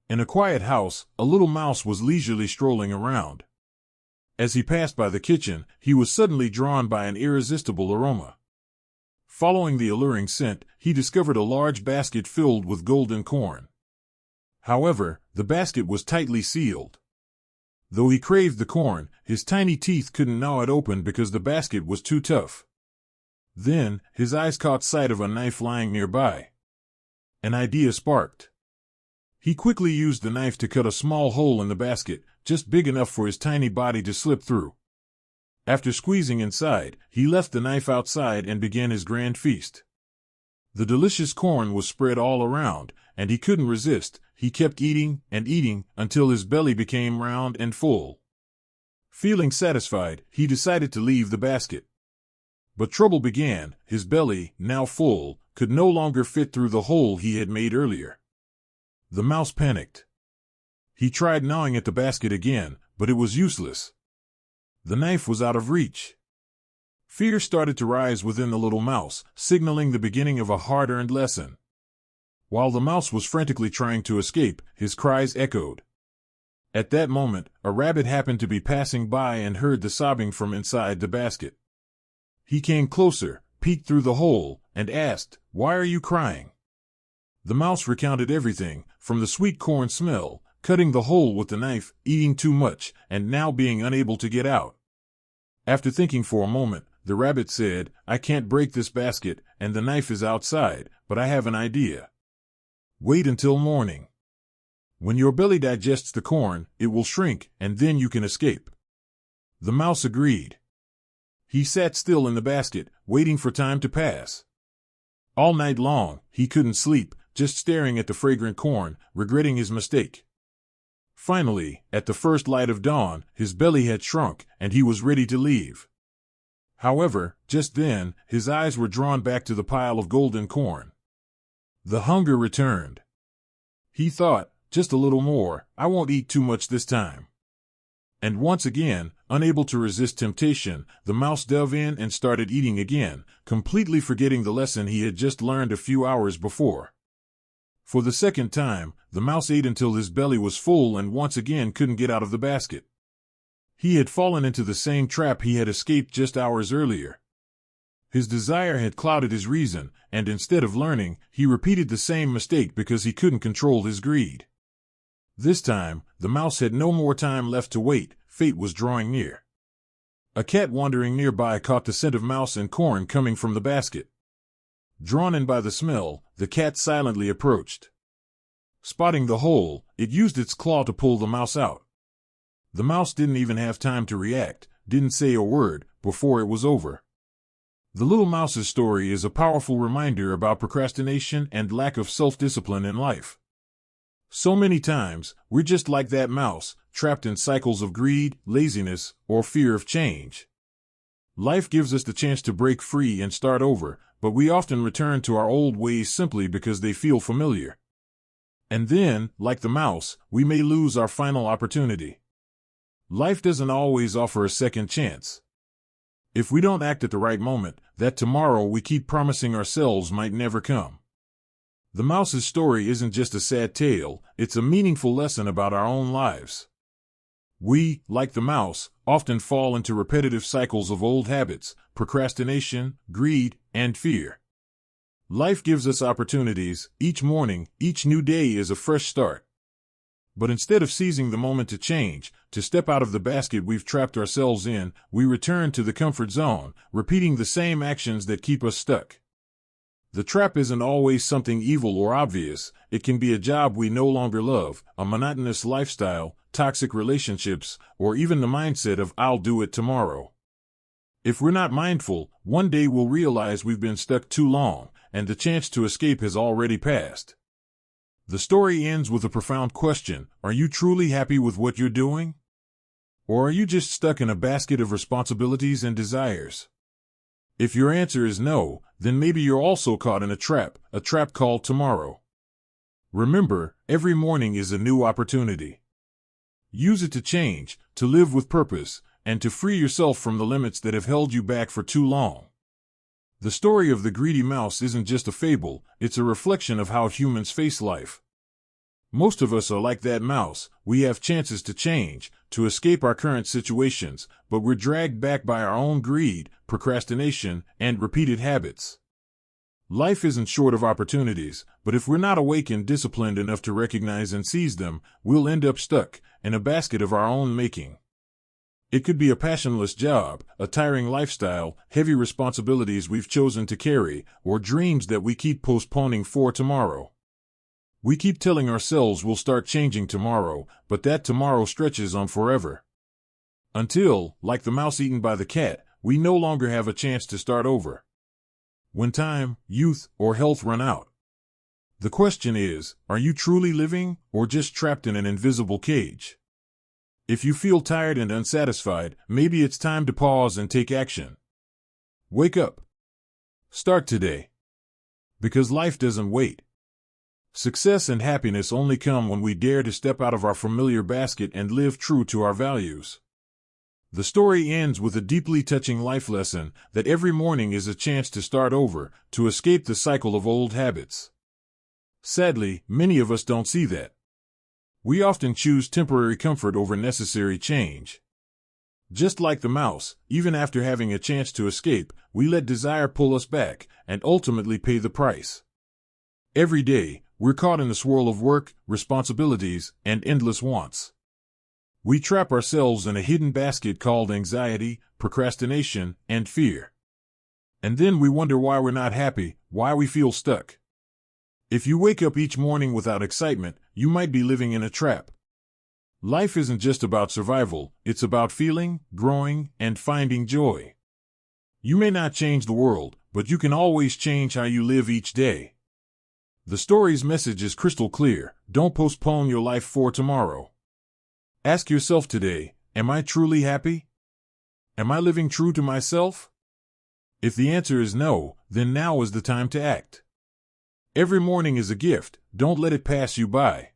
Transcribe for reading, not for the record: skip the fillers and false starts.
In a quiet house, a little mouse was leisurely strolling around. As he passed by the kitchen, he was suddenly drawn by an irresistible aroma. Following the alluring scent, he discovered a large basket filled with golden corn. However, the basket was tightly sealed. Though he craved the corn, his tiny teeth couldn't gnaw it open because the basket was too tough. Then, his eyes caught sight of a knife lying nearby. An idea sparked. He quickly used the knife to cut a small hole in the basket, just big enough for his tiny body to slip through. After squeezing inside, he left the knife outside and began his grand feast. The delicious corn was spread all around, and he couldn't resist. He kept eating and eating until his belly became round and full. Feeling satisfied, he decided to leave the basket. But trouble began. His belly, now full, could no longer fit through the hole he had made earlier. The mouse panicked. He tried gnawing at the basket again, but it was useless. The knife was out of reach. Fear started to rise within the little mouse, signaling the beginning of a hard-earned lesson. While the mouse was frantically trying to escape, his cries echoed. At that moment, a rabbit happened to be passing by and heard the sobbing from inside the basket. He came closer, peeked through the hole, and asked, "Why are you crying?" The mouse recounted everything, from the sweet corn smell, cutting the hole with the knife, eating too much, and now being unable to get out. After thinking for a moment, the rabbit said, "I can't break this basket, and the knife is outside, but I have an idea. Wait until morning. When your belly digests the corn, it will shrink, and then you can escape." The mouse agreed. He sat still in the basket, waiting for time to pass. All night long, he couldn't sleep, just staring at the fragrant corn, regretting his mistake. Finally, at the first light of dawn, his belly had shrunk, and he was ready to leave. However, just then, his eyes were drawn back to the pile of golden corn. The hunger returned. He thought, "Just a little more, I won't eat too much this time." And once again, unable to resist temptation, the mouse dove in and started eating again, completely forgetting the lesson he had just learned a few hours before. For the second time, the mouse ate until his belly was full and once again couldn't get out of the basket. He had fallen into the same trap he had escaped just hours earlier. His desire had clouded his reason, and instead of learning, he repeated the same mistake because he couldn't control his greed. This time, the mouse had no more time left to wait. Fate was drawing near. A cat wandering nearby caught the scent of mouse and corn coming from the basket. Drawn in by the smell, the cat silently approached. Spotting the hole, it used its claw to pull the mouse out. The mouse didn't even have time to react, didn't say a word, before it was over. The little mouse's story is a powerful reminder about procrastination and lack of self-discipline in life. So many times, we're just like that mouse, trapped in cycles of greed, laziness, or fear of change. Life gives us the chance to break free and start over, but we often return to our old ways simply because they feel familiar. And then, like the mouse, we may lose our final opportunity. Life doesn't always offer a second chance. If we don't act at the right moment, that tomorrow we keep promising ourselves might never come. The mouse's story isn't just a sad tale, it's a meaningful lesson about our own lives. We, like the mouse, often fall into repetitive cycles of old habits, procrastination, greed, and fear. Life gives us opportunities. Each morning, each new day is a fresh start. But instead of seizing the moment to change, to step out of the basket we've trapped ourselves in, we return to the comfort zone, repeating the same actions that keep us stuck. The trap isn't always something evil or obvious. It can be a job we no longer love, a monotonous lifestyle, toxic relationships, or even the mindset of "I'll do it tomorrow." If we're not mindful, one day we'll realize we've been stuck too long, and the chance to escape has already passed. The story ends with a profound question: are you truly happy with what you're doing? Or are you just stuck in a basket of responsibilities and desires? If your answer is no, then maybe you're also caught in a trap called tomorrow. Remember, every morning is a new opportunity. Use it to change, to live with purpose, and to free yourself from the limits that have held you back for too long. The story of the greedy mouse isn't just a fable, it's a reflection of how humans face life. Most of us are like that mouse. We have chances to change, to escape our current situations, but we're dragged back by our own greed, procrastination, and repeated habits. Life isn't short of opportunities, but if we're not awake and disciplined enough to recognize and seize them, we'll end up stuck in a basket of our own making. It could be a passionless job, a tiring lifestyle, heavy responsibilities we've chosen to carry, or dreams that we keep postponing for tomorrow. We keep telling ourselves we'll start changing tomorrow, but that tomorrow stretches on forever. Until, like the mouse eaten by the cat, we no longer have a chance to start over. When time, youth, or health run out. The question is, are you truly living, or just trapped in an invisible cage? If you feel tired and unsatisfied, maybe it's time to pause and take action. Wake up. Start today. Because life doesn't wait. Success and happiness only come when we dare to step out of our familiar basket and live true to our values. The story ends with a deeply touching life lesson that every morning is a chance to start over, to escape the cycle of old habits. Sadly, many of us don't see that. We often choose temporary comfort over necessary change. Just like the mouse, even after having a chance to escape, we let desire pull us back and ultimately pay the price. Every day, we're caught in the swirl of work, responsibilities, and endless wants. We trap ourselves in a hidden basket called anxiety, procrastination, and fear. And then we wonder why we're not happy, why we feel stuck. If you wake up each morning without excitement, you might be living in a trap. Life isn't just about survival, it's about feeling, growing, and finding joy. You may not change the world, but you can always change how you live each day. The story's message is crystal clear: don't postpone your life for tomorrow. Ask yourself today, am I truly happy? Am I living true to myself? If the answer is no, then now is the time to act. Every morning is a gift, don't let it pass you by.